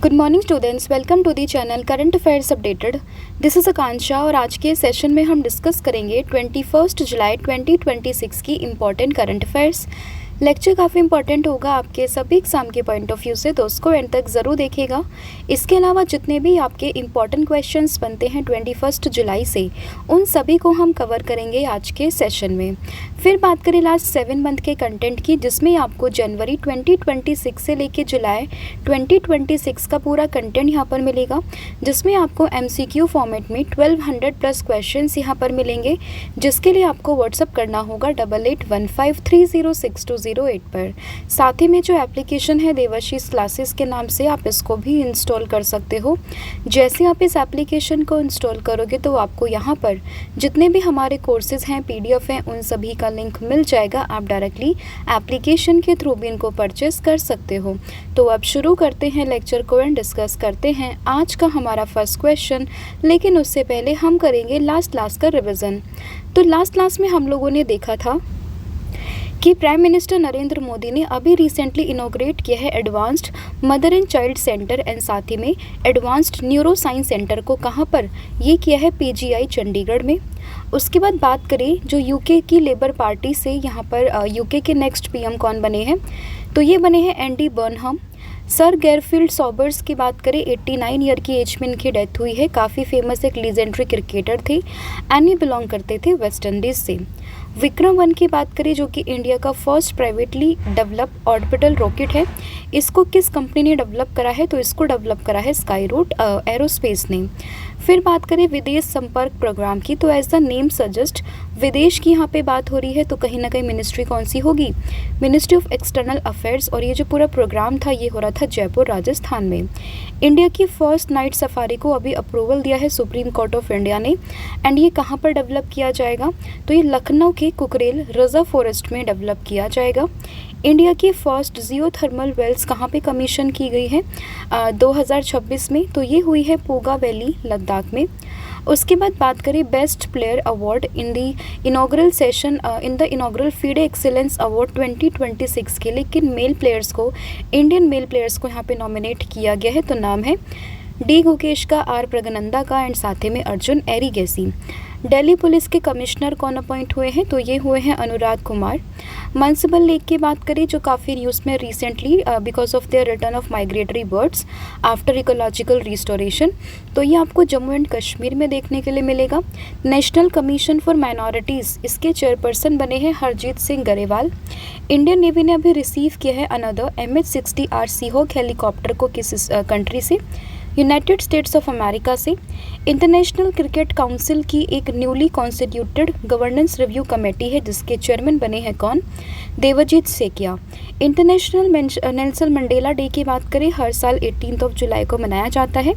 Good morning students, welcome to the channel current affairs updated. This is Akanksha और आज के session में हम डिस्कस करेंगे 21 जुलाई 2026 की इम्पॉर्टेंट करंट अफेयर्स। लेक्चर काफ़ी इंपॉर्टेंट होगा आपके सभी एग्जाम के पॉइंट ऑफ व्यू से, तो उसको एंड तक ज़रूर देखिएगा। इसके अलावा जितने भी आपके इम्पॉर्टेंट क्वेश्चंस बनते हैं 21 जुलाई से, उन सभी को हम कवर करेंगे आज के सेशन में। फिर बात करें लास्ट 7 मंथ के कंटेंट की, जिसमें आपको जनवरी 2026 से लेकर जुलाई 2026 का पूरा कंटेंट यहाँ पर मिलेगा, जिसमें आपको MCQ फॉर्मेट में 1200 प्लस क्वेश्चंस यहाँ पर मिलेंगे, जिसके लिए आपको व्हाट्सअप करना होगा 8815306208 पर। साथ ही में जो एप्लीकेशन है देवाशीष क्लासेस के नाम से, आप इसको भी इंस्टॉल कर सकते हो। जैसे आप इस एप्लीकेशन को इंस्टॉल करोगे तो आपको यहाँ पर जितने भी हमारे कोर्सेज हैं, PDF हैं, उन सभी का लिंक मिल जाएगा। आप डायरेक्टली एप्लीकेशन के थ्रू भी इनको परचेस कर सकते हो। तो अब शुरू करते हैं लेक्चर को एंड डिस्कस करते हैं आज का हमारा फर्स्ट क्वेश्चन। लेकिन उससे पहले हम करेंगे लास्ट क्लास का रिवीजन। तो लास्ट क्लास में हम लोगों ने देखा था कि प्राइम मिनिस्टर नरेंद्र मोदी ने अभी रिसेंटली इनॉग्रेट किया है advanced mother and child centre and साथ ही में एडवांस्ड न्यूरो साइंस सेंटर को। कहाँ पर ये किया है? PGI चंडीगढ़ में। उसके बाद बात करें जो यूके की लेबर पार्टी से, यहाँ पर यूके के नेक्स्ट PM कौन बने हैं, तो ये बने हैं Andy Burnham. Sir Garfield Sobers की बात करें, 89 ईयर की एज में इनकी डेथ हुई है। काफ़ी फेमस एक लीजेंडरी क्रिकेटर थे एंड ये बिलोंग करते थे वेस्ट इंडीज़ से। विक्रम 1 की बात करें, जो कि इंडिया का first privately develop orbital rocket है। इसको किस कंपनी ने डेवलप करा है? तो इसको डेवलप करा है स्काईरूट एरोस्पेस ने। फिर बात करें विदेश संपर्क प्रोग्राम की, तो एज द नेम सजेस्ट विदेश की यहाँ पे बात हो रही है, तो कहीं ना कहीं मिनिस्ट्री कौन सी होगी? Ministry of external affairs. और ये जो पूरा प्रोग्राम था ये हो रहा था जयपुर राजस्थान में। इंडिया की फर्स्ट नाइट सफारी को अभी अप्रूवल दिया है सुप्रीम कोर्ट ऑफ इंडिया ने। एंड ये कहाँ पर डेवलप किया जाएगा? तो ये लखनऊ के कुकरेल रिजर्व फॉरेस्ट में डेवलप किया जाएगा। इंडिया की फर्स्ट जियोथर्मल वेल्स कहाँ पे कमीशन की गई है 2026 में? तो ये हुई है पोगा वैली लद्दाख में। उसके बाद बात करें best player award in the inaugural session in the inaugural FIDE excellence award 2026 के लिए किन मेल प्लेयर्स को, इंडियन मेल प्लेयर्स को यहाँ पे नॉमिनेट किया गया है? तो नाम है D गुकेश का, R प्रगनंदा का एंड साथ ही में अर्जुन एरिगेसी। दिल्ली पुलिस के कमिश्नर कौन अपॉइंट हुए हैं? तो ये हुए हैं अनुराग कुमार। मनसबल लेक की बात करें, जो काफ़ी न्यूज़ में recently because of their return of migratory birds after ecological restoration, तो ये आपको जम्मू एंड कश्मीर में देखने के लिए मिलेगा। नेशनल कमीशन फॉर माइनॉरिटीज़, इसके चेयरपर्सन बने हैं हरजीत सिंह गरेवाल। इंडियन नेवी ने अभी रिसीव किया है अनदर MH-60R सीहॉक हेलीकॉप्टर को किस कंट्री से? यूनाइटेड स्टेट्स ऑफ अमेरिका से। इंटरनेशनल क्रिकेट काउंसिल की एक newly constituted governance review committee है, जिसके चेयरमैन बने हैं कौन? Devajit Saikia. International Nelson Mandela Day की बात करें, हर साल 18 जुलाई को मनाया जाता है।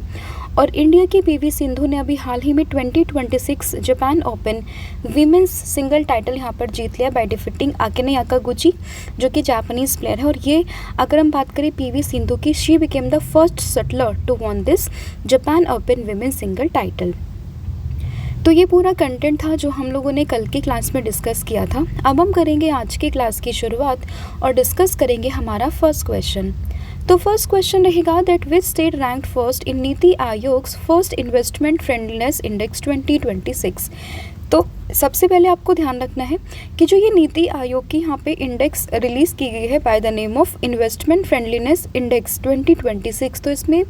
और इंडिया की PV सिंधु ने अभी हाल ही में 2026 Japan Open women's single title यहाँ पर जीत लिया बाय डिफीटिंग आकेने याकागुची, जो कि जापानीज प्लेयर है। और ये अगर हम बात करें PV सिंधु की, she became the first shuttler to won this Japan Open women's single title. तो ये पूरा कंटेंट था जो हम लोगों ने कल की क्लास में डिस्कस किया था। अब हम करेंगे आज की क्लास की शुरुआत और डिस्कस करेंगे हमारा फर्स्ट क्वेश्चन। तो फर्स्ट क्वेश्चन रहेगा that which state ranked first in नीति Aayog's first investment friendliness index 2026। तो सबसे पहले आपको ध्यान रखना है कि जो ये नीति आयोग की यहाँ पे इंडेक्स रिलीज़ की गई है by the name of investment friendliness index 2026, तो इसमें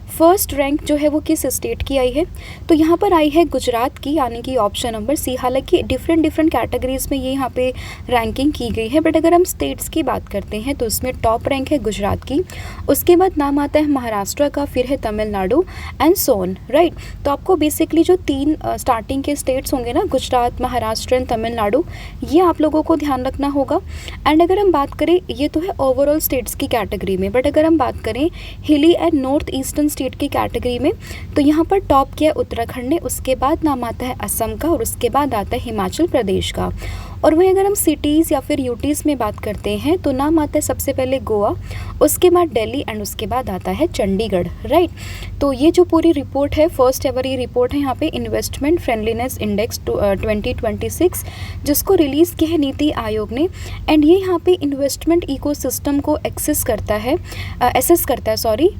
फर्स्ट रैंक जो है वो किस स्टेट की आई है? तो यहाँ पर आई है गुजरात की, यानी कि ऑप्शन नंबर C। हालांकि डिफरेंट कैटेगरीज में ये यहाँ पे रैंकिंग की गई है, बट अगर हम स्टेट्स की बात करते हैं तो इसमें टॉप रैंक है गुजरात की। उसके बाद नाम आता है महाराष्ट्र का, फिर है तमिलनाडु एंड सोन, राइट। तो आपको बेसिकली जो 3 स्टार्टिंग के स्टेट्स होंगे ना, गुजरात, महाराष्ट्र एंड तमिलनाडु, ये आप लोगों को ध्यान रखना होगा। एंड अगर हम बात करें, ये तो है ओवरऑल स्टेट्स की कैटेगरी में, बट अगर हम बात करें हिली एंड नॉर्थ ईस्टर्न स्टेट की कैटेगरी में, तो यहाँ पर टॉप किया उत्तराखंड ने, उसके बाद नाम आता है असम का और उसके बाद आता है हिमाचल प्रदेश का। और वहीं अगर हम सिटीज़ या फिर यूटीज़ में बात करते हैं तो नाम आता है सबसे पहले गोवा, उसके बाद दिल्ली एंड उसके बाद आता है चंडीगढ़, राइट। तो ये जो पूरी रिपोर्ट है, फर्स्ट एवर ये रिपोर्ट है यहाँ पे इन्वेस्टमेंट फ्रेंडलीनेस इंडेक्स 2026, जिसको रिलीज़ किया है नीति आयोग ने। एंड ये यहाँ पे इन्वेस्टमेंट इकोसिस्टम को एसेस करता है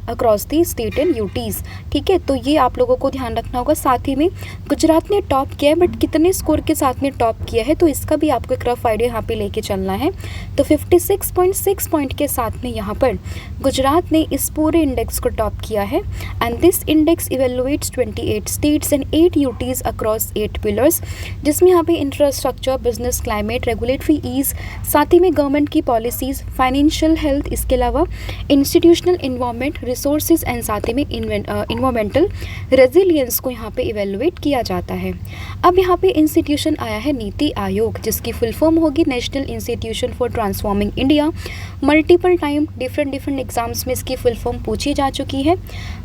across the state and UTs, ठीक है। तो ये आप लोगों को ध्यान रखना होगा। साथ ही में गुजरात ने टॉप किया है, बट कितने स्कोर के साथ में टॉप किया है, तो इसका भी आपको एक रफ आइडिया यहाँ पे लेके चलना है। तो 56.6 पॉइंट के साथ में यहाँ पर गुजरात ने इस पूरे इंडेक्स को टॉप किया है। And this index evaluates 28 states and 8 UTs across 8 pillars, जिसमें यहाँ पे infrastructure, business climate, regulatory ease, साथ ही में गवर्नमेंट की पॉलिसीज़, फाइनेंशियल हेल्थ, इसके अलावा इंस्टीट्यूशनल इन्वायरमेंट, रिसोर्सेज एंड साथ ही में इन्वायरमेंटल रेजिलियंस को यहाँ पे इवेलुएट किया जाता है। अब यहाँ पे इंस्टीट्यूशन आया है नीति आयोग, जिसकी फुल फॉर्म होगी national institution for transforming India. Multiple time different exams में इसकी फुल फॉर्म पूछी जा चुकी है।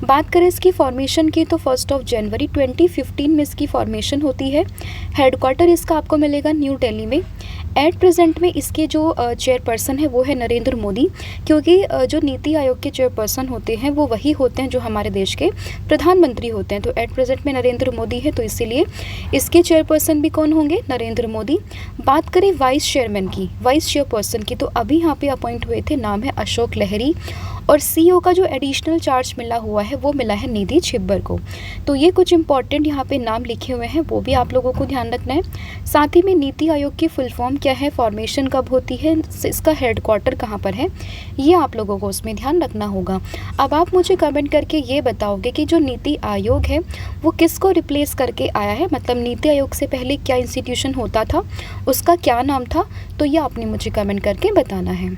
बात करें इसकी फॉर्मेशन की तो 1 जनवरी 2015 में इसकी फॉर्मेशन होती है। हेडक्वार्टर इसका आपको मिलेगा न्यू दिल्ली में। एट प्रेजेंट में इसके जो चेयरपर्सन है वो है नरेंद्र मोदी, क्योंकि जो नीति आयोग के चेयरपर्सन होते हैं वो वही होते हैं जो हमारे देश के प्रधानमंत्री होते हैं। तो एट प्रेजेंट में नरेंद्र मोदी है, तो इसीलिए इसके चेयरपर्सन भी कौन होंगे, नरेंद्र मोदी। बात करें वाइस चेयरमैन की, वाइस चेयरपर्सन की, तो अभी यहाँ पे अपॉइंट हुए थे, नाम है अशोक लहरी। और सीईओ का जो एडिशनल चार्ज मिला हुआ है वो मिला है निधि छिब्बर को। तो ये कुछ इंपॉर्टेंट यहाँ पे नाम लिखे हुए हैं, वो भी आप लोगों को ध्यान रखना है। साथ ही में नीति आयोग की फुल फॉर्म क्या है, फॉर्मेशन कब होती है, इसका हेडक्वार्टर कहाँ पर है, ये आप लोगों को उसमें ध्यान रखना होगा। अब आप मुझे कमेंट करके ये बताओगे कि जो नीति आयोग है वो किसको रिप्लेस करके आया है, मतलब नीति आयोग से पहले क्या इंस्टीट्यूशन होता था, उसका क्या नाम था, तो ये आपने मुझे कमेंट करके बताना है।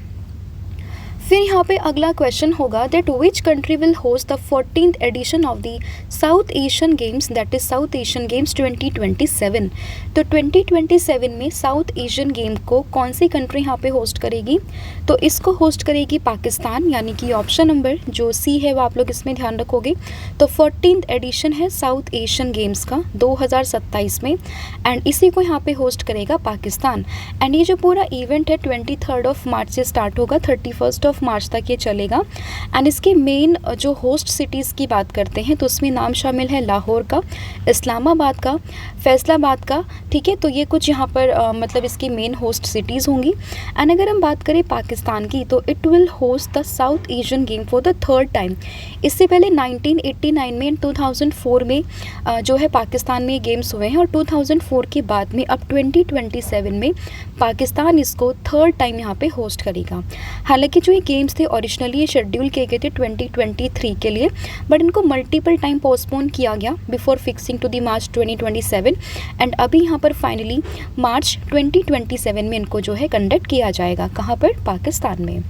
फिर यहाँ पे अगला क्वेश्चन होगा that which country will host the 14th edition of the South Asian Games, that is South Asian Games 2027। तो 2027 में साउथ एशियन गेम को कौन सी कंट्री यहाँ पे होस्ट करेगी, तो इसको होस्ट करेगी पाकिस्तान, यानी कि ऑप्शन नंबर जो सी है वो आप लोग इसमें ध्यान रखोगे। तो 14th एडिशन है साउथ एशियन गेम्स का 2027 में, एंड इसी को यहाँ पे होस्ट करेगा पाकिस्तान। एंड ये जो पूरा इवेंट है 23 मार्च से स्टार्ट होगा, 31 मार्च तक ये चलेगा। एंड इसके मेन जो होस्ट सिटीज़ की बात करते हैं तो उसमें नाम शामिल है लाहौर का, इस्लामाबाद का, फैसलाबाद का, ठीक है। तो ये कुछ यहाँ पर मतलब इसकी मेन होस्ट सिटीज़ होंगी। एंड अगर हम बात करें पाकिस्तान की तो it will host the South Asian game for the 3rd time. इससे पहले 1989 में एंड 2004 में जो है पाकिस्तान में गेम्स हुए हैं, और 2004 के बाद में अब 2027 में पाकिस्तान इसको 3rd टाइम यहाँ पे होस्ट करेगा। हालांकि जो ये गेम्स थे ओरिजिनली ये शेड्यूल किए गए थे 2023 के लिए, बट इनको मल्टीपल टाइम पोस्टपोन किया गया before fixing to the March 2027। And अभी यहाँ पर फाइनली मार्च 2027 में इनको जो है कंडक्ट किया जाएगा, कहाँ पर, पाकिस्तान में।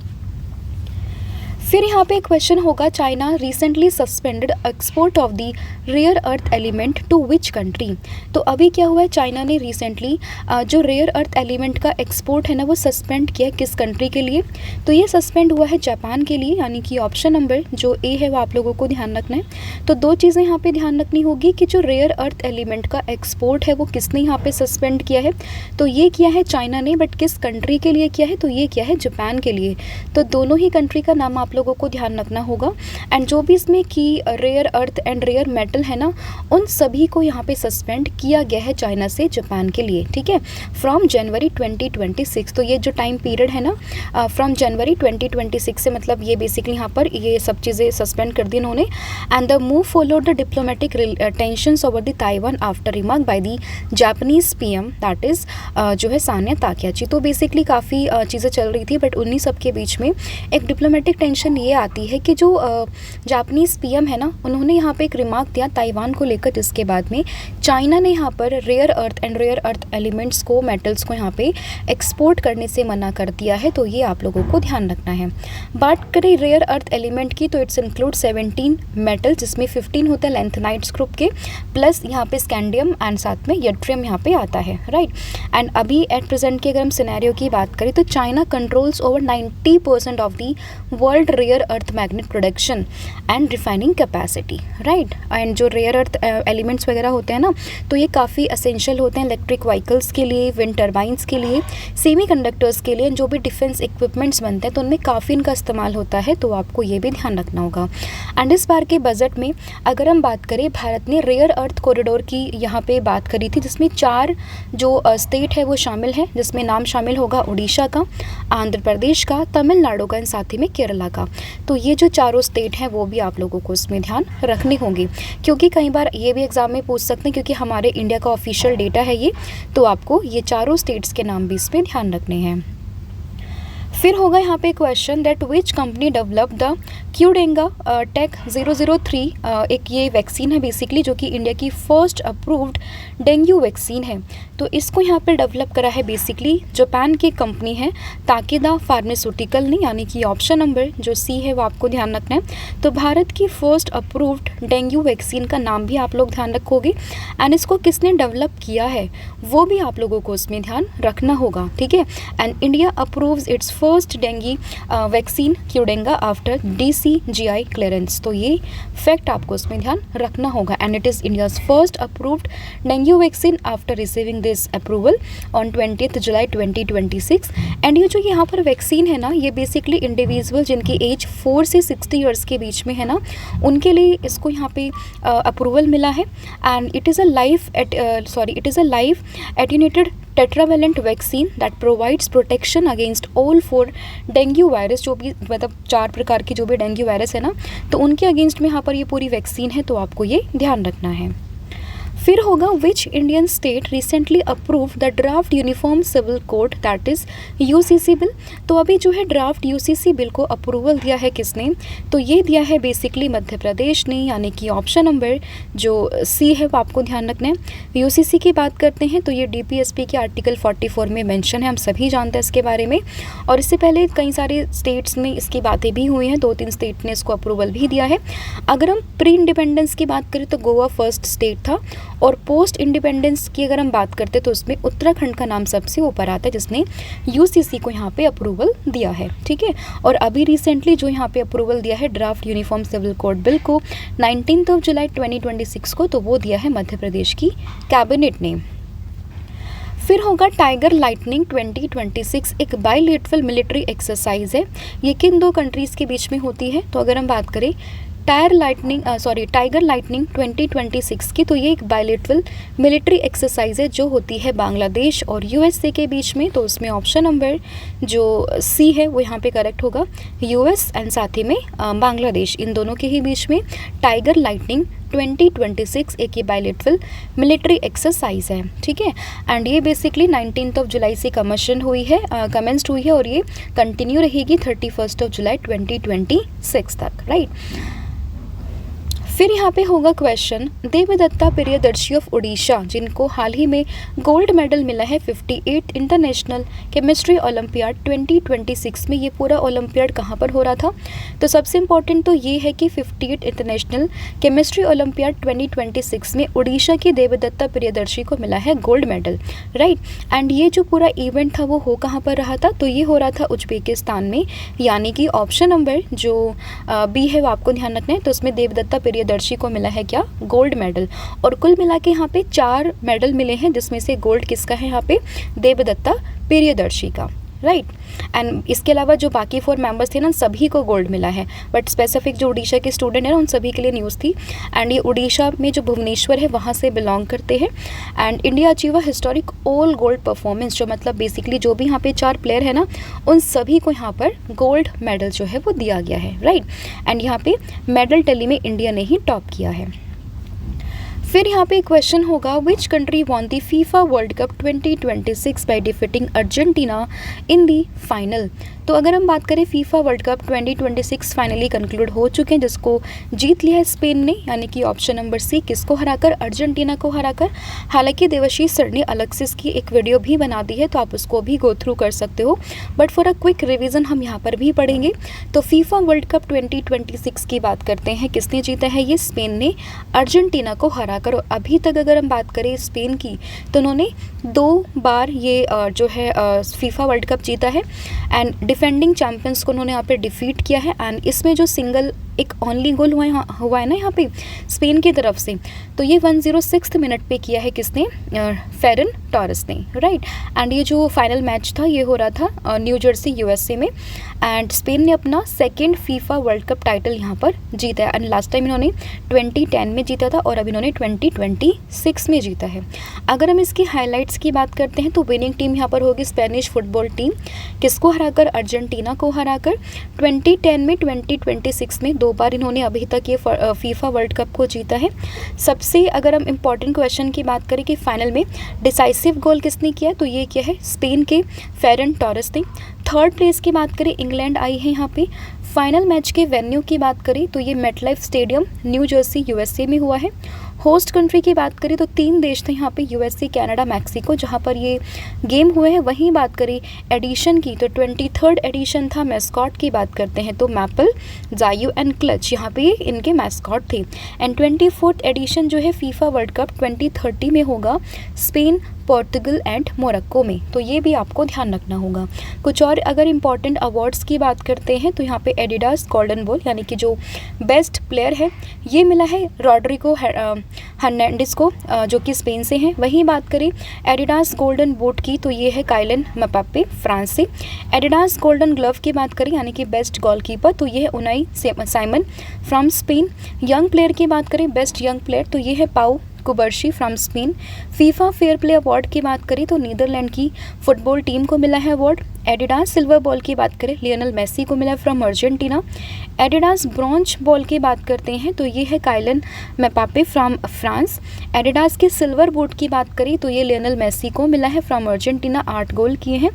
फिर यहाँ पे क्वेश्चन होगा China recently suspended export of the rare earth element to which country. तो अभी क्या हुआ है, चाइना ने रिसेंटली जो रेयर अर्थ एलिमेंट का एक्सपोर्ट है ना वो सस्पेंड किया, किस कंट्री के लिए, तो ये सस्पेंड हुआ है जापान के लिए, यानी कि ऑप्शन नंबर जो ए है वो आप लोगों को ध्यान रखना है। तो दो चीज़ें यहाँ पे ध्यान रखनी होगी कि जो रेयर अर्थ एलिमेंट का एक्सपोर्ट है वो किसने यहाँ पे सस्पेंड किया है, तो ये किया है चाइना ने, बट किस कंट्री के लिए किया है, तो ये किया है जापान के लिए। तो दोनों ही कंट्री का नाम आप लोगों को ध्यान रखना होगा। एंड जो भी इसमें की rare earth and rare metal है ना, उन सभी को यहाँ पे सस्पेंड किया गया है चाइना से जापान के लिए, ठीक है, फ्रॉम जनवरी 2026। तो ये जो टाइम पीरियड है ना फ्रॉम जनवरी 2026 से, मतलब ये बेसिकली यहाँ पर ये सब चीज़ें सस्पेंड कर दी इन्होंने। And the move followed the diplomatic tensions over the Taiwan after remark by the Japanese PM, that is जो है सान्या ताकयाची। तो बेसिकली काफ़ी चीज़ें चल रही थी, बट उन्हीं सब के बीच में एक डिप्लोमेटिक टेंशन ये आती है कि जो जापानीज़ पीएम है ना, उन्होंने यहाँ पे एक रिमार्क दिया ताइवान को लेकर, जिसके बाद में चाइना ने यहाँ पर rare earth and rare earth elements को, मेटल्स को यहाँ पे एक्सपोर्ट करने से मना कर दिया है। तो ये आप लोगों को ध्यान रखना है। बात करें रेयर अर्थ एलिमेंट की तो इट्स इंक्लूड 17 मेटल, जिसमें 15 होता है लेंथनाइट्स ग्रुप के, प्लस यहाँ पे स्कैंडियम एंड साथ में यट्रियम यहाँ पे आता है, राइट। एंड अभी एट प्रेजेंट की अगर हम सिनेरियो की बात करें तो China controls over 90% of the world rare earth magnet production and refining capacity, right. And जो रेयर अर्थ एलिमेंट्स वगैरह होते हैं ना, तो ये काफ़ी असेंशियल होते हैं इलेक्ट्रिक व्हीकल्स के लिए, विंड टर्बाइंस के लिए, सेमीकंडक्टर्स के लिए, जो भी डिफेंस इक्विपमेंट्स बनते हैं तो उनमें काफ़ी इनका इस्तेमाल होता है, तो आपको ये भी ध्यान रखना होगा। एंड इस बार के बजट में अगर हम बात करें, भारत ने रेयर अर्थ कॉरिडोर की यहाँ पे बात करी थी, जिसमें 4 जो स्टेट है वो शामिल है, जिसमें नाम शामिल होगा उड़ीसा का, आंध्र प्रदेश का, तमिलनाडु का, साथ ही में केरला का। तो ये जो चारों स्टेट हैं वो भी आप लोगों को इसमें ध्यान रखने होंगे, क्योंकि कई बार ये भी एग्जाम में पूछ सकते हैं, क्योंकि हमारे इंडिया का ऑफिशियल डेटा है ये, तो आपको ये चारों स्टेट्स के नाम भी इसमें ध्यान रखने हैं। फिर होगा यहाँ पे question that which company develop the Qdenga tech 003, एक ये वैक्सीन है बेसिकली, जो कि इंडिया की फर्स्ट अप्रूव्ड डेंगू वैक्सीन है। तो इसको यहाँ पे डेवलप करा है बेसिकली जापान की कंपनी है, ताकेदा फार्मास्यूटिकल ने, यानी कि ऑप्शन नंबर जो सी है वो आपको ध्यान रखना है। तो भारत की फर्स्ट अप्रूव्ड डेंगू वैक्सीन का नाम भी आप लोग ध्यान रखोगे, एंड इसको किसने डेवलप किया है वो भी आप लोगों को इसमें ध्यान रखना होगा, ठीक है। And India approves it's first dinghy vaccine क्यूडेंगा after DCGI clearance. तो ये फैक्ट आपको इसमें ध्यान रखना होगा, and it is India's first approved dengue vaccine after receiving this approval on 20 July 2026। And ये जो यहाँ पर वैक्सीन है ना, ये बेसिकली इंडिविजुअल जिनकी एज 4 से 60 ईयर्स के बीच में है ना, उनके लिए इसको यहाँ पे अप्रूवल मिला है। And it is a live attenuated tetravalent vaccine that provides protection against all 4 dengue virus, जो भी मतलब 4 प्रकार के जो भी डेंगू वायरस है ना, तो उनके अगेंस्ट में यहाँ पर ये पूरी वैक्सीन है, तो आपको ये ध्यान रखना है। फिर होगा which Indian state recently approve the draft uniform civil code that is UCC bill. तो अभी जो है ड्राफ्ट UCC बिल को अप्रूवल दिया है किसने, तो ये दिया है बेसिकली मध्य प्रदेश ने, यानी कि ऑप्शन नंबर जो सी है वो आपको ध्यान रखना है। UCC की बात करते हैं तो ये DPSP के आर्टिकल 44 में मेंशन है, हम सभी जानते हैं इसके बारे में, और इससे पहले कई सारे स्टेट्स में इसकी बातें भी हुई हैं, 2-3 स्टेट ने इसको अप्रूवल भी दिया है। अगर हम प्री इंडिपेंडेंस की बात करें तो गोवा फर्स्ट स्टेट था, और पोस्ट इंडिपेंडेंस की अगर हम बात करते तो उसमें उत्तराखंड का नाम सबसे ऊपर आता है, जिसने UCC को यहाँ पे अप्रूवल दिया है, ठीक है। और अभी रिसेंटली जो यहाँ पे अप्रूवल दिया है draft uniform civil code bill को 19 जुलाई 2026 को, तो वो दिया है मध्य प्रदेश की कैबिनेट ने। फिर होगा टाइगर लाइटनिंग 2026, एक बायलैटरल मिलिट्री एक्सरसाइज है। ये किन 2 कंट्रीज़ के बीच में होती है, तो अगर हम बात करें टाइगर लाइटनिंग 2026 की, तो ये एक बायलैटरल मिलिट्री एक्सरसाइज है जो होती है बांग्लादेश और USA के बीच में। तो उसमें ऑप्शन नंबर जो सी है वो यहाँ पे करेक्ट होगा, US एंड साथ ही में बांग्लादेश, इन दोनों के ही बीच में टाइगर लाइटनिंग 2026 एक ये बायलैटरल मिलिट्री एक्सरसाइज है, ठीक है। एंड ये बेसिकली 19 जुलाई से कमेंस्ड हुई है और ये कंटिन्यू रहेगी 31 जुलाई 2026 तक, राइट। फिर यहाँ पे होगा क्वेश्चन, देवदत्ता प्रियदर्शी ऑफ उड़ीसा, जिनको हाल ही में गोल्ड मेडल मिला है 58 इंटरनेशनल केमिस्ट्री ओलंपियाड 2026 में। ये पूरा ओलंपियाड कहाँ पर हो रहा था, तो सबसे इम्पोर्टेंट तो ये है कि 58 इंटरनेशनल केमिस्ट्री ओलंपियाड 2026 में उड़ीसा की देवदत्ता प्रियदर्शी को मिला है गोल्ड मेडल, राइट। एंड ये जो पूरा इवेंट था वो हो कहाँ पर रहा था, तो ये हो रहा था उज्बेकिस्तान में, यानी कि ऑप्शन नंबर जो बी है वो आपको ध्यान रखना है। तो उसमें देवदत्ता प्रियदर्शी को मिला है क्या, गोल्ड मेडल, और कुल मिला के यहाँ पे 4 मेडल मिले हैं, जिसमें से गोल्ड किसका है यहाँ पे, देवदत्ता प्रियदर्शी का, राइट। एंड इसके अलावा जो बाकी 4 मेंबर्स थे ना, सभी को गोल्ड मिला है, बट स्पेसिफिक जो उड़ीसा के स्टूडेंट हैं ना उन सभी के लिए न्यूज़ थी। एंड ये उड़ीसा में जो भुवनेश्वर है वहाँ से बिलोंग करते हैं। And India achieve a historic all gold performance, जो मतलब बेसिकली जो भी यहाँ पे 4 प्लेयर है ना उन सभी को यहाँ पर गोल्ड मेडल जो है वो दिया गया है, राइट। एंड यहाँ पे मेडल टैली में इंडिया ने ही टॉप किया है। फिर यहाँ पे क्वेश्चन होगा, which country won the FIFA world cup 2026 by defeating Argentina in the final. तो अगर हम बात करें FIFA world cup 2026 finally conclude हो चुके हैं, जिसको जीत लिया है स्पेन ने, यानी कि ऑप्शन नंबर सी, किसको हराकर, अर्जेंटीना को हराकर। हालांकि देवाशीष सर ने अलग से इसकी एक वीडियो भी बना दी है, तो आप उसको भी गो थ्रू कर सकते हो, but for a quick revision हम यहाँ पर भी पढ़ेंगे। तो फीफा वर्ल्ड कप 2026 की बात करते हैं, किसने जीता है, ये स्पेन ने अर्जेंटीना को हराकर। और अभी तक अगर हम बात करें स्पेन की, तो उन्होंने 2 बार ये जो है फीफा वर्ल्ड कप जीता है। एंड डिफेंडिंग चैंपियंस को उन्होंने यहाँ पे डिफीट किया है। एंड इसमें जो सिंगल एक ओनली गोल हुआ है ना यहाँ पे स्पेन की तरफ से, तो ये 106 मिनट पे किया है किसने, फेरन टोरेस ने, राइट। एंड ये जो फाइनल मैच था ये हो रहा था न्यू जर्सी यूएसए में। एंड स्पेन ने अपना second FIFA world cup title यहाँ पर जीता है। एंड लास्ट टाइम इन्होंने 2010 में जीता था और अब इन्होंने 2026 में जीता है। अगर हम इसकी हाईलाइट्स की बात करते हैं तो विनिंग टीम यहाँ पर होगी स्पेनिश फुटबॉल टीम, किसको हराकर, अर्जेंटीना को हराकर। 2010 में, 2026 में 2 बार इन्होंने अभी तक ये फीफा वर्ल्ड कप को जीता है। सबसे अगर हम इम्पॉर्टेंट क्वेश्चन की बात करें कि फाइनल में डिसाइसिव गोल किसने किया, तो ये किया है स्पेन के फेरन टोरेस ने। थर्ड प्लेस की बात करें इंग्लैंड आई है यहाँ पे। फाइनल मैच के वेन्यू की बात करें तो ये MetLife stadium new Jersey USA में हुआ है। होस्ट कंट्री की बात करें तो 3 देश थे यहाँ पे, यूएसए, कनाडा, मैक्सिको, जहाँ पर ये गेम हुए हैं। वहीं बात करें एडिशन की तो 23rd एडिशन था। मैस्कॉट की बात करते हैं तो मैपल, जायू एंड क्लच यहाँ पे इनके मैस्कॉट थे। एंड 24th एडिशन जो है फीफा वर्ल्ड कप 2030 में होगा स्पेन, पोर्तुगल एंड मोरक्को में, तो ये भी आपको ध्यान रखना होगा। कुछ और अगर इम्पॉर्टेंट अवार्ड्स की बात करते हैं तो यहाँ पे एडिडास गोल्डन बॉल यानी कि जो बेस्ट प्लेयर है ये मिला है रॉड्रिगो हर्नांडिस को, जो कि स्पेन से हैं। वहीं बात करें एडिडास गोल्डन बूट की तो ये है काइलन मबाप्पे फ्रांस से। एडिडास गोल्डन ग्लव की बात करें यानी कि बेस्ट गोलकीपर तो ये है Unai Simon from Spain. Young player की बात करें बेस्ट यंग प्लेयर तो ये है Pau Cubarsi from Spain. FIFA fair play award की बात करें तो नीदरलैंड की फुटबॉल टीम को मिला है अवार्ड। एडिडास सिल्वर बॉल की बात करें लियोनेल मेसी को मिला from Argentina. Adidas bronze ball की बात करते हैं तो ये है काइलन मबाप्पे फ्रॉम फ्रांस। एडिडास के सिल्वर बूट की बात करें तो ये लियोनेल मेसी को मिला है फ्रॉम अर्जेंटीना, 8 गोल किए हैं।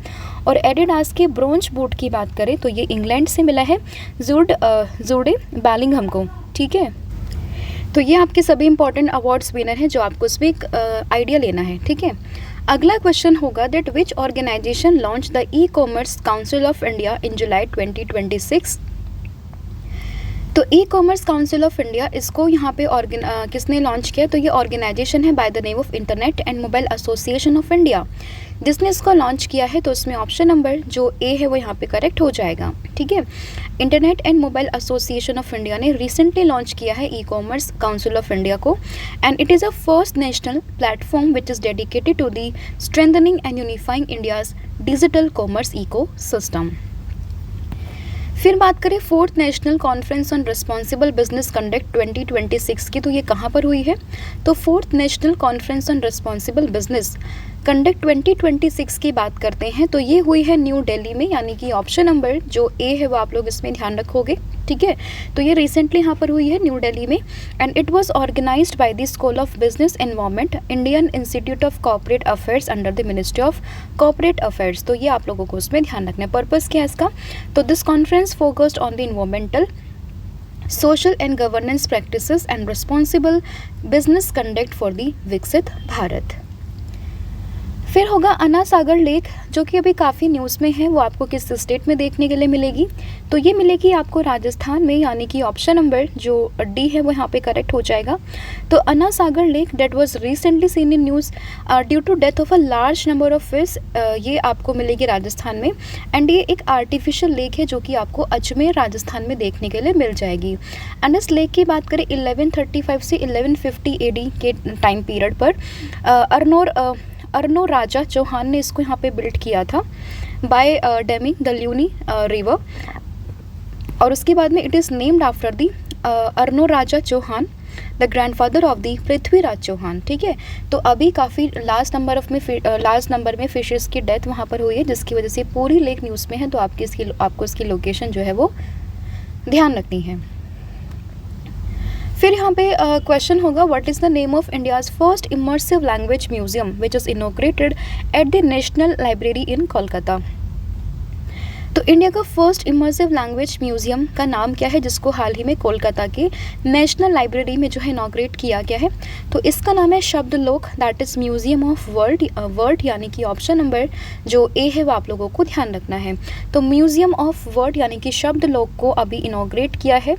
और एडिडास के ब्रॉन्ज बूट की बात करें तो ये इंग्लैंड से मिला है जूडे बेलिंघम को, ठीक है। तो ये आपके सभी इंपॉर्टेंट अवार्ड्स विनर हैं जो आपको इसमें एक आइडिया लेना है, ठीक है। अगला क्वेश्चन होगा that which organisation launch the e commerce council of India in July 2026। तो e commerce council of India इसको यहाँ पे किसने लॉन्च किया, तो ये ऑर्गेनाइजेशन है by the name of internet and mobile association of India जिसने इसको लॉन्च किया है। तो इसमें ऑप्शन नंबर जो ए है वो यहाँ पे करेक्ट हो जाएगा, ठीक है। Internet and mobile association of India ने रिसेंटली लॉन्च किया है e commerce council of India को and it is a first national platform which is dedicated to the strengthening and unifying India's digital commerce ecosystem. फिर बात करें 4th national conference on responsible business conduct 2026 की, तो ये कहाँ पर हुई है, तो 4th national conference on responsible business conduct 2026 की बात करते हैं तो ये हुई है न्यू दिल्ली में, यानी कि ऑप्शन नंबर जो ए है वो आप लोग इसमें ध्यान रखोगे, ठीक है। तो ये रिसेंटली यहाँ पर हुई है न्यू दिल्ली में and it was organized by the School of Business Environment, Indian Institute of Corporate Affairs under the ministry of Corporate Affairs. तो ये आप लोगों को उसमें ध्यान रखना है। पर्पस क्या है इसका, तो this conference focused on the environmental, social and governance practices and responsible business conduct for the विकसित भारत। फिर होगा अन्ना सागर लेक जो कि अभी काफ़ी न्यूज़ में है, वो आपको किस स्टेट में देखने के लिए मिलेगी, तो ये मिलेगी आपको राजस्थान में, यानी कि ऑप्शन नंबर जो डी है वो यहाँ पे करेक्ट हो जाएगा। तो Anasagar lake that was recently seen in news due to death of a large number of fish, ये आपको मिलेगी राजस्थान में एंड ये एक आर्टिफिशियल लेक है जो कि आपको अजमेर राजस्थान में देखने के लिए मिल जाएगी। एंड इस लेक की बात करें 1135 से 1150 AD के टाइम पीरियड पर अर्नो राजा चौहान ने इसको यहाँ पे बिल्ड किया था by damming the Luni river, और उसके बाद में it is named after the Arnoraja Chauhan the grandfather of the Prithviraj Chauhan, ठीक है। तो अभी काफ़ी लास्ट नंबर में फिशेस की डेथ वहाँ पर हुई है जिसकी वजह से पूरी लेक न्यूज़ में है, तो आपको इसकी लोकेशन जो है वो ध्यान रखनी है। फिर यहाँ पे क्वेश्चन होगा what is the name of India's first immersive language museum which is inaugurated at the national library in Kolkata. तो इंडिया का फर्स्ट इमर्सिव लैंग्वेज म्यूजियम का नाम क्या है जिसको हाल ही में कोलकाता के नेशनल लाइब्रेरी में जो है इनॉग्रेट किया गया है, तो इसका नाम है शब्द लोक, that is museum of word, यानी कि ऑप्शन नंबर जो ए है वो आप लोगों को ध्यान रखना है। तो म्यूजियम ऑफ वर्ड यानी कि शब्द लोक को अभी इनॉग्रेट किया है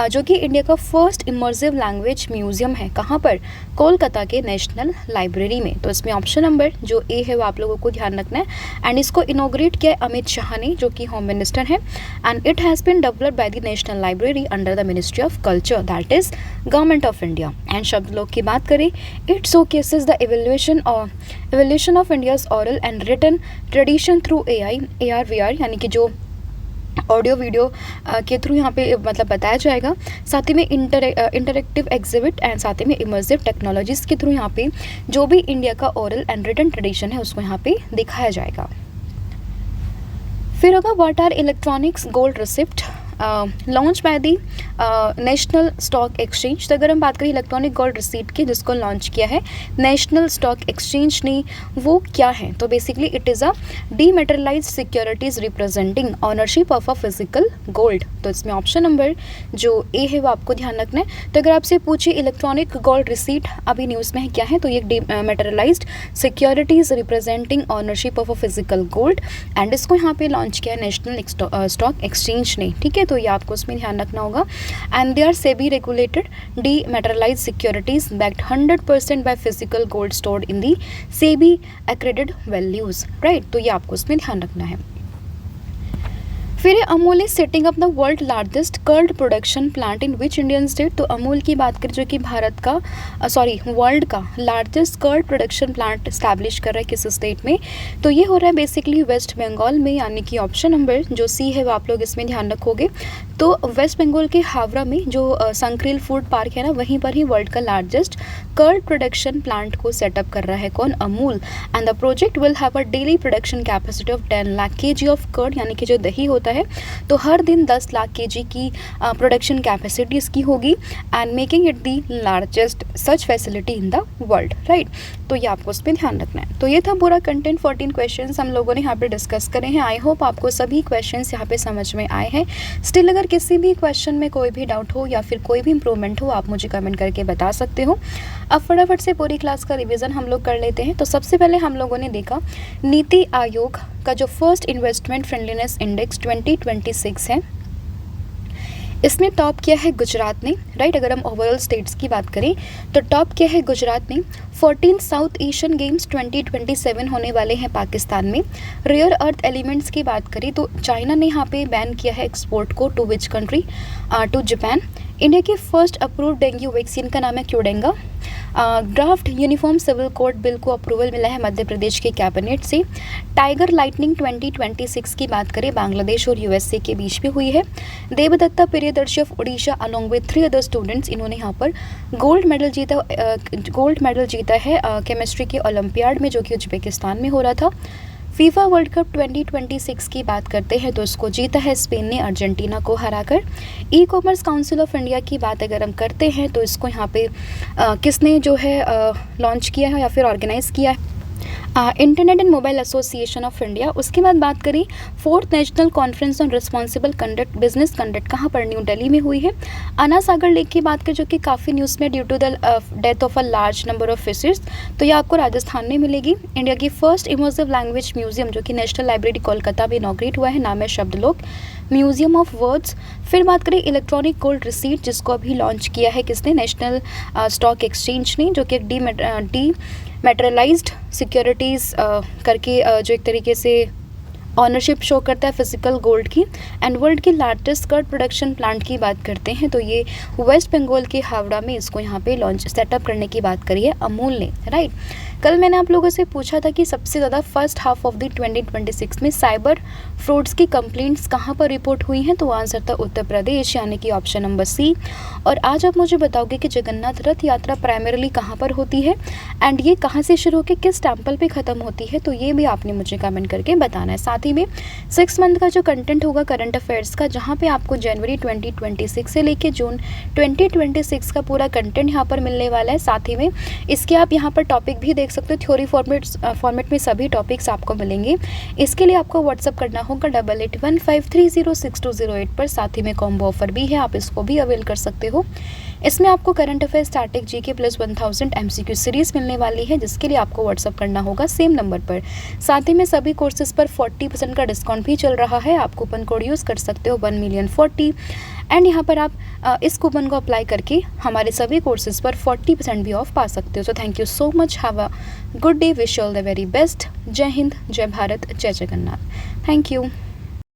जो कि इंडिया का फर्स्ट इमर्सिव लैंग्वेज म्यूजियम है, कहाँ पर, कोलकाता के नेशनल लाइब्रेरी में। तो इसमें ऑप्शन नंबर जो ए है वो आप लोगों को ध्यान रखना है एंड इसको इनॉग्रेट किया है अमित शाह ने जो कि होम मिनिस्टर हैं, and it has been developed by the national library under the ministry of culture, that is government of India. And Shabdalok की बात करें, it showcases the evolution of India's oral and written tradition through AI AR VR, यानी कि जो audio video के through यहाँ पे मतलब बताया जाएगा। साथ ही में इंटरेक्टिव एग्जिबिट एंड साथ ही में इमर्सिव टेक्नोलॉजीज़ के थ्रू यहाँ पे जो भी इंडिया का ओरल एंड रिटन ट्रेडिशन है उसको यहाँ पे दिखाया जाएगा। फिर होगा what are electronics gold receipt launch by the National Stock Exchange. तो अगर हम बात करें इलेक्ट्रॉनिक गोल्ड रिसीट की जिसको लॉन्च किया है नेशनल स्टॉक एक्सचेंज ने, वो क्या है? तो basically it is a dematerialised securities representing ownership of a physical gold. तो इसमें ऑप्शन नंबर जो ए है वो आपको ध्यान रखना है। तो अगर आपसे पूछे इलेक्ट्रॉनिक गोल्ड रिसीट अभी न्यूज़ में है क्या है, तो ये dematerialised securities representing ownership of a physical gold, and इसको यहाँ पे लॉन्च किया है नेशनल स्टॉक एक्सचेंज ने। ठीक है, तो ये आपको इसमें ध्यान रखना होगा। And they are SEBI regulated dematerialised securities backed 100% by physical gold stored in the SEBI accredited values, right. तो ये आपको इसमें ध्यान रखना है। फिर Amul is setting up the world largest curd production plant in which Indian state. तो अमूल की बात करें जो कि भारत का वर्ल्ड का largest curd production plant establish कर रहा है किस स्टेट में, तो ये हो रहा है बेसिकली वेस्ट बंगाल में, यानी कि ऑप्शन नंबर जो सी है वो आप लोग इसमें ध्यान रखोगे। तो वेस्ट बंगाल के हावड़ा में जो संक्रिल फूड पार्क है ना, वहीं पर ही वर्ल्ड का लार्जेस्ट कर्ड प्रोडक्शन प्लांट को सेटअप कर रहा है कौन? Amul. And the project will have a daily production capacity of 10 lakh kg of curd, यानी कि जो दही होता है तो हर दिन 10 लाख kg की प्रोडक्शन कैपेसिटी इसकी होगी, and making it the largest such facility in the world, right. तो ये आपको उस पर ध्यान रखना है। तो ये था पूरा कंटेंट, 14 क्वेश्चंस हम लोगों ने यहाँ पे डिस्कस करे हैं। आई होप आपको सभी क्वेश्चंस यहाँ पे समझ में आए हैं। स्टिल अगर किसी भी क्वेश्चन में कोई भी डाउट हो या फिर कोई भी इंप्रूवमेंट हो, आप मुझे कमेंट करके बता सकते हो। अब फटाफट से पूरी क्लास का रिवीजन हम लोग कर लेते हैं। तो सबसे पहले हम लोगों ने देखा नीति आयोग का जो फर्स्ट इन्वेस्टमेंट फ्रेंडलीनेस इंडेक्स 2026 है, इसमें टॉप किया है गुजरात ने, राइट। अगर हम ओवरऑल स्टेट्स की बात करें तो टॉप किया है गुजरात ने। 14 साउथ एशियन गेम्स 2027 होने वाले हैं पाकिस्तान में। रेयर अर्थ एलिमेंट्स की बात करें तो चाइना ने यहाँ पे बैन किया है एक्सपोर्ट को to which country? To Japan. India की फर्स्ट अप्रूव्ड डेंगू वैक्सीन का नाम है Qdenga. Draft uniform civil code bill को अप्रूवल मिला है मध्य प्रदेश के कैबिनेट से। टाइगर लाइटनिंग 2026 की बात करें बांग्लादेश और USA के बीच में हुई है। Devdatta Priyadarshi of Orissa along with 3 other students, इन्होंने यहाँ पर गोल्ड मेडल जीता है केमिस्ट्री के ओलंपियाड में जो कि उज्बेकिस्तान में हो रहा था। फीफा वर्ल्ड कप 2026 की बात करते हैं तो इसको जीता है स्पेन ने अर्जेंटीना को हराकर। ई कॉमर्स काउंसिल ऑफ इंडिया की बात अगर हम करते हैं तो इसको यहाँ पे किसने जो है लॉन्च किया है या फिर ऑर्गेनाइज़ किया है? Internet and mobile association of India. उसके बाद बात करें 4th national conference on responsible conduct business conduct कहाँ पर? न्यू दिल्ली में हुई है। अन्ना सागर लेक की बात करें जो कि काफ़ी न्यूज़ में due to the death of a large number of fishes, तो ये आपको राजस्थान में मिलेगी। इंडिया की फर्स्ट इमर्सिव लैंग्वेज म्यूजियम जो कि नेशनल लाइब्रेरी कोलकाता में इनॉग्रेट हुआ है, नाम है शब्दलोक म्यूजियम ऑफ वर्ड्स। फिर बात करें इलेक्ट्रॉनिक गोल्ड रिसीट जिसको अभी लॉन्च किया है किसने? नेशनल स्टॉक एक्सचेंज ने, जो कि एक डीमेटेरियलाइज्ड सिक्योरिटीज़ करके जो एक तरीके से ऑनरशिप शो करता है फिजिकल गोल्ड की। एंड वर्ल्ड की लार्जेस्ट कर्ड प्रोडक्शन प्लांट की बात करते हैं तो ये वेस्ट बंगाल के हावड़ा में इसको यहाँ पे लॉन्च सेटअप करने की बात करी है अमूल ने, राइट। कल मैंने आप लोगों से पूछा था कि सबसे ज़्यादा फर्स्ट हाफ ऑफ द 2026 में साइबर फ्रॉड्स की कंप्लेंट्स कहाँ पर रिपोर्ट हुई हैं, तो आंसर था उत्तर प्रदेश, यानी कि ऑप्शन नंबर सी। और आज आप मुझे बताओगे कि जगन्नाथ रथ यात्रा प्राइमरीली कहाँ पर होती है एंड ये कहाँ से शुरू होकर किस टेम्पल पे ख़त्म होती है, तो ये भी आपने मुझे कमेंट करके बताना है। साथ ही में 6 मंथ का जो कंटेंट होगा करंट अफेयर्स का, जहाँ पे आपको जनवरी 2026 से लेके जून 2026 का पूरा कंटेंट यहाँ पर मिलने वाला है। साथ ही में इसके आप यहाँ पर टॉपिक भी देख सकते हो, थ्योरी फॉर्मेट में सभी टॉपिक्स आपको मिलेंगे। इसके लिए आपको व्हाट्सअप करना होगा 8815306208 पर। साथ ही में कॉम्बो ऑफर भी है, आप इसको भी अवेल कर सकते हो। इसमें आपको current affair static GK plus 1000 MCQ series मिलने वाली है, जिसके लिए आपको व्हाट्सअप करना होगा सेम नंबर पर। साथ ही में सभी कोर्सेज पर 40% का डिस्काउंट भी चल रहा है, आप कूपन कोड यूज़ कर सकते हो 1,000,040 एंड यहाँ पर आप इस कूपन को अप्लाई करके हमारे सभी कोर्सेज पर 40% भी ऑफ पा सकते हो। So thank you so much, have a good day, wish all the very best. जय हिंद, जय भारत, जय जगन्नाथ। Thank you.